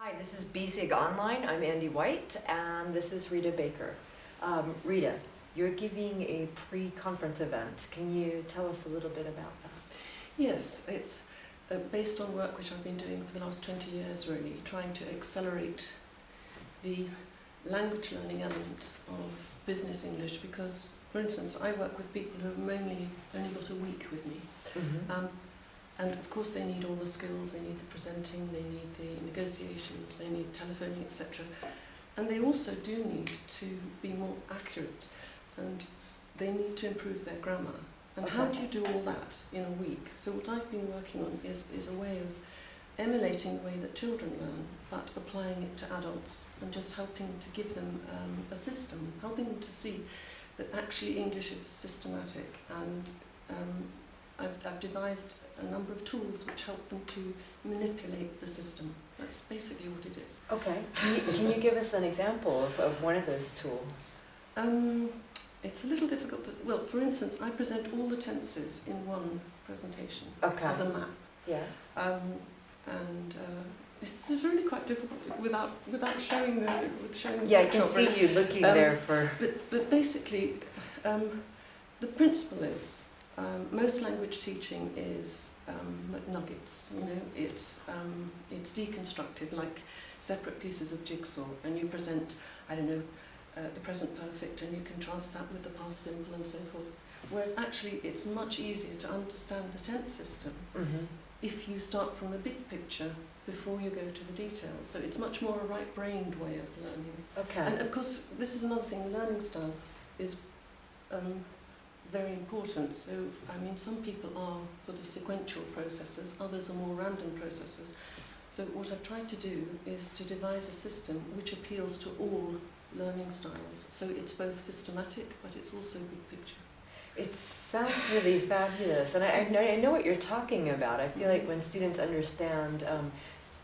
Hi, this is BSIG Online. I'm Andy White, and this is Rita Baker. Rita, you're giving a pre-conference event. Can you tell us a little bit about that? Yes, it's based on work which I've been doing for the last 20 years, really, trying to accelerate the language learning element of business English because, for instance, I work with people who have only got a week with me. Mm-hmm. And of course they need all the skills, they need the presenting, they need the negotiations, they need telephoning, etc. And they also do need to be more accurate and they need to improve their grammar. And how do you do all that in a week? So what I've been working on is a way of emulating the way that children learn, but applying it to adults and just helping to give them a system, helping them to see that actually English is systematic. And I've devised a number of tools which help them to manipulate the system. That's basically what it is. Okay. Can you give us an example of one of those tools? It's a little difficult to, well, for instance, I present all the tenses in one presentation as a map. Yeah. It's really quite difficult without showing the Yeah, I can see you looking there for... But basically, the principle is, most language teaching is nuggets. You know, it's deconstructed like separate pieces of jigsaw, and you present, I don't know, the present perfect, and you contrast that with the past simple and so forth. Whereas actually, it's much easier to understand the tense system if you start from the big picture before you go to the details. So it's much more a right-brained way of learning. Okay. And of course, this is another thing. Learning style is very important. So, I mean, some people are sort of sequential processors, others are more random processors. So what I've tried to do is to devise a system which appeals to all learning styles. So it's both systematic, but it's also big picture. It sounds really fabulous, and I know what you're talking about. I feel like when students understand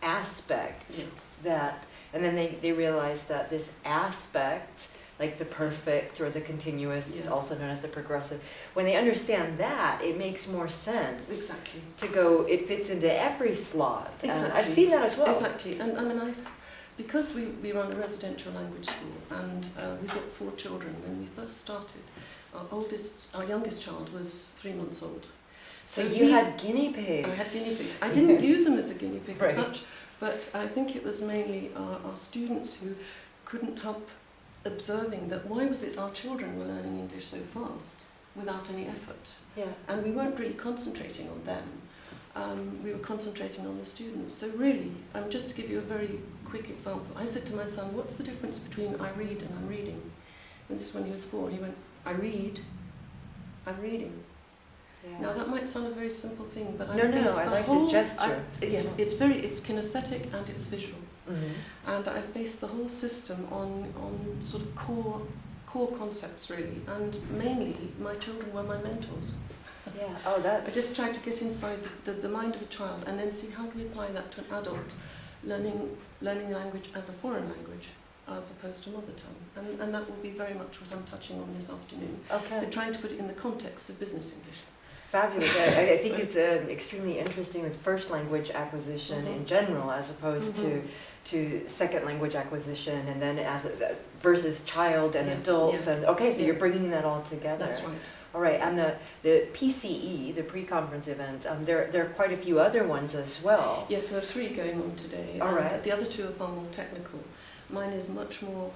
aspects that, and then they realize that this aspect, like the perfect or the continuous, also known as the progressive, when they understand that, it makes more sense. Exactly. To go, it fits into every slot. Exactly. I've seen that as well. Exactly, and I mean, because we run a residential language school, and we've got 4 children. When we first started, our youngest child was 3 months old. So you had guinea pigs. I had guinea pigs. I didn't use them as a guinea pig as Right. such, but I think it was mainly our students who couldn't help observing that why was it our children were learning English so fast without any effort. Yeah. And we weren't really concentrating on them. We were concentrating on the students. So really, just to give you a very quick example, I said to my son, what's the difference between I read and I'm reading? And this is when he was 4. He went, I read, I'm reading. Yeah. Now that might sound a very simple thing, but I like the gesture. Yes, it's kinesthetic and it's visual. And I've based the whole system on sort of core concepts, really. And mainly, my children were my mentors. Yeah. Oh, that's... I just tried to get inside the mind of a child and then see how can we apply that to an adult learning language as a foreign language as opposed to mother tongue. And that will be very much what I'm touching on this afternoon. Okay. We're trying to put it in the context of business English. Fabulous. I think it's extremely interesting with first language acquisition in general, as opposed to second language acquisition, and then versus child and adult. And okay, so you're bringing that all together. That's right. All right, and the PCE, the pre-conference event, there are quite a few other ones as well. Yes, there are 3 going on today. All right. The other 2 are far more technical. Mine is much more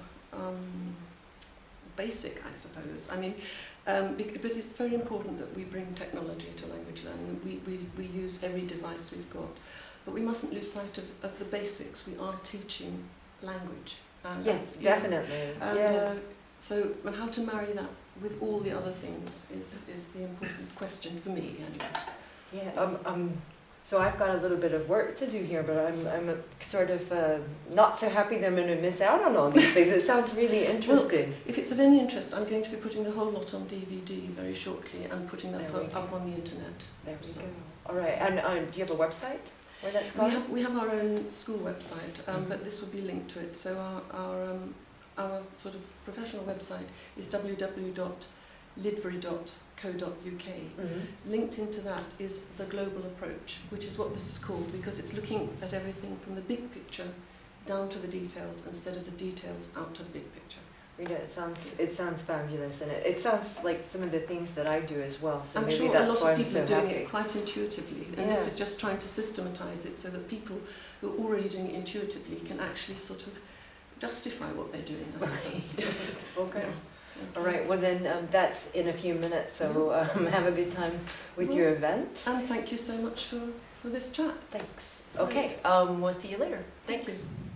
basic, I suppose. I mean, but it's very important that we bring technology to language learning. We use every device we've got. But we mustn't lose sight of the basics. We are teaching language. And, yes, definitely. And how to marry that with all the other things is the important question for me, anyway. Yeah. So I've got a little bit of work to do here, but I'm sort of not so happy that I'm going to miss out on all these things. It sounds really interesting. Well, if it's of any interest, I'm going to be putting the whole lot on DVD very shortly and putting that up on the internet. There we go. All right. And do you have a website where that's gone? We have our own school website, but this will be linked to it. So our sort of professional website is www.lidbury.co.uk. Linked into that is the global approach, which is what this is called, because it's looking at everything from the big picture down to the details instead of the details out to the big picture. Rita, it sounds fabulous, and it sounds like some of the things that I do as well. So I'm maybe sure a that's lot why of I'm people so are doing happy. it quite intuitively, and Yeah. this is just trying to systematise it so that people who are already doing it intuitively can actually sort of justify what they're doing, I suppose. Yes. Okay. Yeah. All right. Well, then that's in a few minutes. So have a good time with your event. And thank you so much for this chat. Thanks. Right. Okay. We'll see you later. Thank Thanks. you.